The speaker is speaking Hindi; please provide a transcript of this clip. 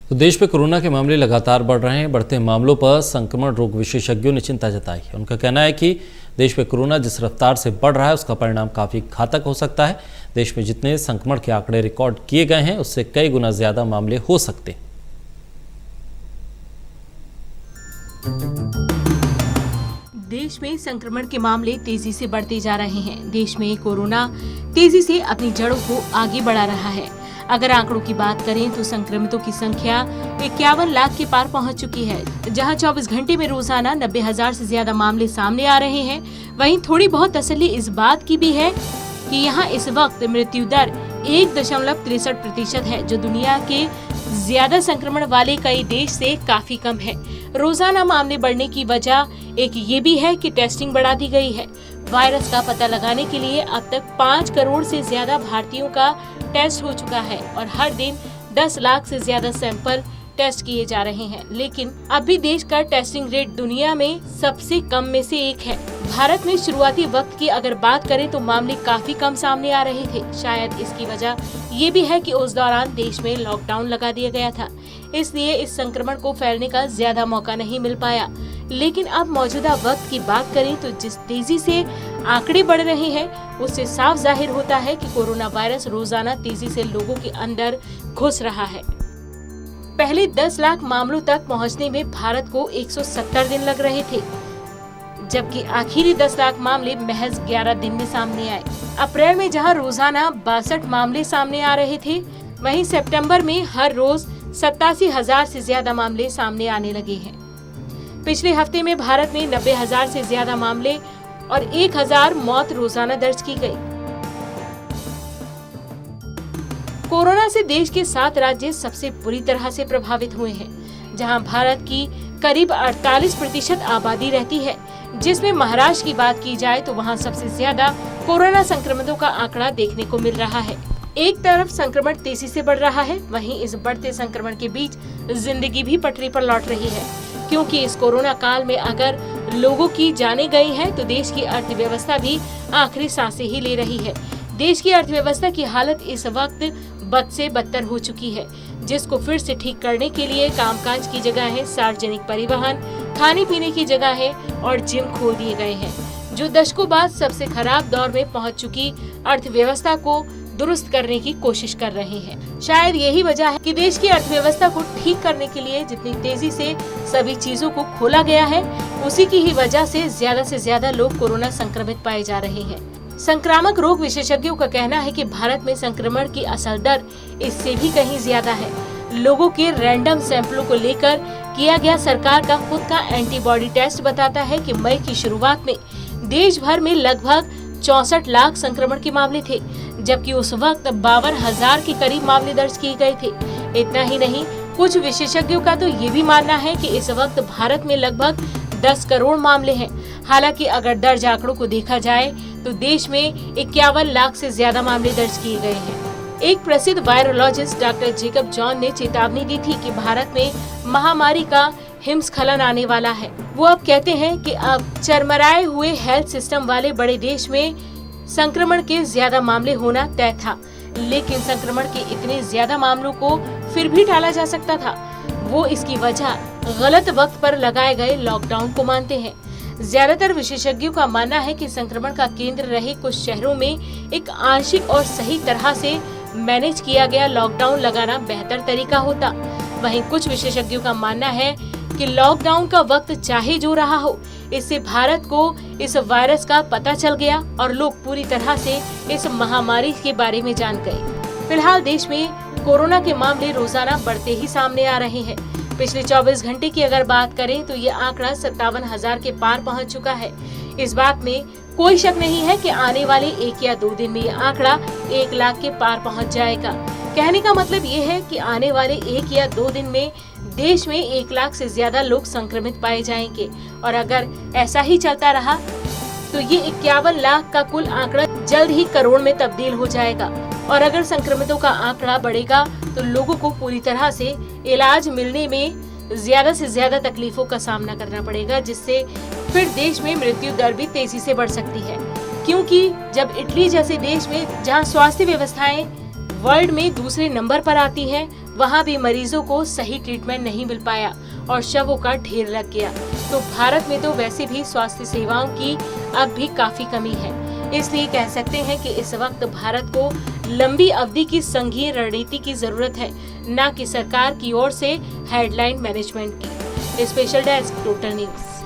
तो देश में कोरोना के मामले लगातार बढ़ रहे हैं। बढ़ते मामलों पर संक्रमण रोग विशेषज्ञों ने चिंता जताई है। उनका कहना है कि देश में कोरोना जिस रफ्तार से बढ़ रहा है उसका परिणाम काफी घातक हो सकता है। देश में जितने संक्रमण के आंकड़े रिकॉर्ड किए गए हैं उससे कई गुना ज्यादा मामले हो सकते हैं। देश में संक्रमण के मामले तेजी से बढ़ते जा रहे हैं। देश में कोरोना तेजी से अपनी जड़ों को आगे बढ़ा रहा है। अगर आंकड़ों की बात करें तो संक्रमितों की संख्या 51 लाख के पार पहुंच चुकी है, जहां 24 घंटे में रोजाना 90,000 से ज्यादा मामले सामने आ रहे हैं। वहीं थोड़ी बहुत तसल्ली इस बात की भी है कि यहां इस वक्त मृत्यु दर 1.63% है, जो दुनिया के ज्यादा संक्रमण वाले कई देश से काफी कम है। रोजाना मामले बढ़ने की वजह एक ये भी है कि टेस्टिंग बढ़ा दी गई है। वायरस का पता लगाने के लिए अब तक 5 करोड़ से ज्यादा भारतीयों का टेस्ट हो चुका है और हर दिन 10 लाख से ज्यादा सैंपल टेस्ट किए जा रहे हैं। लेकिन अब भी देश का टेस्टिंग रेट दुनिया में सबसे कम में से एक है। भारत में शुरुआती वक्त की अगर बात करें तो मामले काफी कम सामने आ रहे थे। शायद इसकी वजह ये भी है कि उस दौरान देश में लॉकडाउन लगा दिया गया था, इसलिए इस संक्रमण को फैलने का ज्यादा मौका नहीं मिल पाया। लेकिन अब मौजूदा वक्त की बात करें तो जिस तेजी से आंकड़े बढ़ रहे हैं उससे साफ जाहिर होता है कि कोरोना वायरस रोजाना तेजी से लोगों के अंदर घुस रहा है। पहले 10 लाख मामलों तक पहुंचने में भारत को 170 दिन लग रहे थे, जबकि आखिरी 10 लाख मामले महज 11 दिन में सामने आए। अप्रैल में जहां रोजाना 62 मामले सामने आ रहे थे, वहीं सितंबर में हर रोज 87,000 से ज्यादा मामले सामने आने लगे हैं। पिछले हफ्ते में भारत में 90,000 से ज्यादा मामले और 1,000 मौत रोजाना दर्ज की गई। कोरोना से देश के 7 राज्य सबसे बुरी तरह से प्रभावित हुए हैं, जहां भारत की करीब 48% आबादी रहती है। जिसमें महाराष्ट्र की बात की जाए तो वहां सबसे ज्यादा कोरोना संक्रमितों का आंकड़ा देखने को मिल रहा है। एक तरफ संक्रमण तेजी से बढ़ रहा है, वहीं इस बढ़ते संक्रमण के बीच जिंदगी भी पटरी पर लौट रही है, क्योंकि इस कोरोना काल में अगर लोगों की जानें गई हैं तो देश की अर्थव्यवस्था भी आखिरी सांसें ही ले रही है। देश की अर्थव्यवस्था की हालत इस वक्त बद से बदतर हो चुकी है, जिसको फिर से ठीक करने के लिए कामकाज की जगह है, सार्वजनिक परिवहन, खाने पीने की जगह है और जिम खोल दिए गए हैं, जो दशकों बाद सबसे खराब दौर में पहुंच चुकी अर्थव्यवस्था को दुरुस्त करने की कोशिश कर रहे हैं। शायद यही वजह है कि देश की अर्थव्यवस्था को ठीक करने के लिए जितनी तेजी से सभी चीजों को खोला गया है, उसी की ही वजह से ज्यादा लोग कोरोना संक्रमित पाए जा रहे हैं। संक्रामक रोग विशेषज्ञों का कहना है कि भारत में संक्रमण की असल दर इससे भी कहीं ज्यादा है। लोगों के रैंडम सैंपलों को लेकर किया गया सरकार का खुद का एंटीबॉडी टेस्ट बताता है कि मई की शुरुआत में देश भर में लगभग 64 लाख संक्रमण के मामले थे, जबकि उस वक्त 52,000 के करीब मामले दर्ज किए गए थे। इतना ही नहीं, कुछ विशेषज्ञों का तो ये भी मानना है कि इस वक्त भारत में लगभग 10 करोड़ मामले हैं। हालांकि अगर दर्ज आंकड़ों को देखा जाए तो देश में 51 लाख से ज्यादा मामले दर्ज किए गए हैं। एक प्रसिद्ध वायरोलॉजिस्ट डॉक्टर जेकब जॉन ने चेतावनी दी थी कि भारत में महामारी का हिमस्खलन आने वाला है। वो अब कहते हैं कि अब चरमराए हुए हेल्थ सिस्टम वाले बड़े देश में संक्रमण के ज्यादा मामले होना तय था, लेकिन संक्रमण के इतने ज्यादा मामलों को फिर भी टाला जा सकता था। वो इसकी वजह गलत वक्त पर लगाए गए लॉकडाउन को मानते हैं। ज्यादातर विशेषज्ञों का मानना है कि संक्रमण का केंद्र रहे कुछ शहरों में एक आंशिक और सही तरह से मैनेज किया गया लॉकडाउन लगाना बेहतर तरीका होता। वहीं कुछ विशेषज्ञों का मानना है कि लॉकडाउन का वक्त चाहे जो रहा हो, इससे भारत को इस वायरस का पता चल गया और लोग पूरी तरह से इस महामारी के बारे में जान गए। फिलहाल देश में कोरोना के मामले रोजाना बढ़ते ही सामने आ रहे हैं। पिछले 24 घंटे की अगर बात करें तो ये आंकड़ा 57,000 के पार पहुंच चुका है। इस बात में कोई शक नहीं है कि आने वाले 1 या 2 दिन में ये आंकड़ा 1 लाख के पार पहुंच जाएगा। कहने का मतलब ये है कि आने वाले 1 या 2 दिन में देश में 1 लाख से ज्यादा लोग संक्रमित पाए जाएंगे और अगर ऐसा ही चलता रहा तो ये 51 लाख का कुल आंकड़ा जल्द ही करोड़ में तब्दील हो जाएगा। और अगर संक्रमितों का आंकड़ा बढ़ेगा तो लोगों को पूरी तरह से इलाज मिलने में ज्यादा से ज्यादा तकलीफों का सामना करना पड़ेगा, जिससे फिर देश में मृत्यु दर भी तेजी से बढ़ सकती है। क्योंकि जब इटली जैसे देश में जहां स्वास्थ्य व्यवस्थाएं वर्ल्ड में दूसरे नंबर पर आती हैं, वहाँ भी मरीजों को सही ट्रीटमेंट नहीं मिल पाया और शवों का ढेर लग गया। तो भारत में तो वैसे भी स्वास्थ्य सेवाओं की अब भी काफी कमी है। इसलिए कह सकते हैं कि इस वक्त भारत को लंबी अवधि की संघीय रणनीति की जरूरत है, न कि सरकार की ओर से हेडलाइन मैनेजमेंट की। Special desk, total news.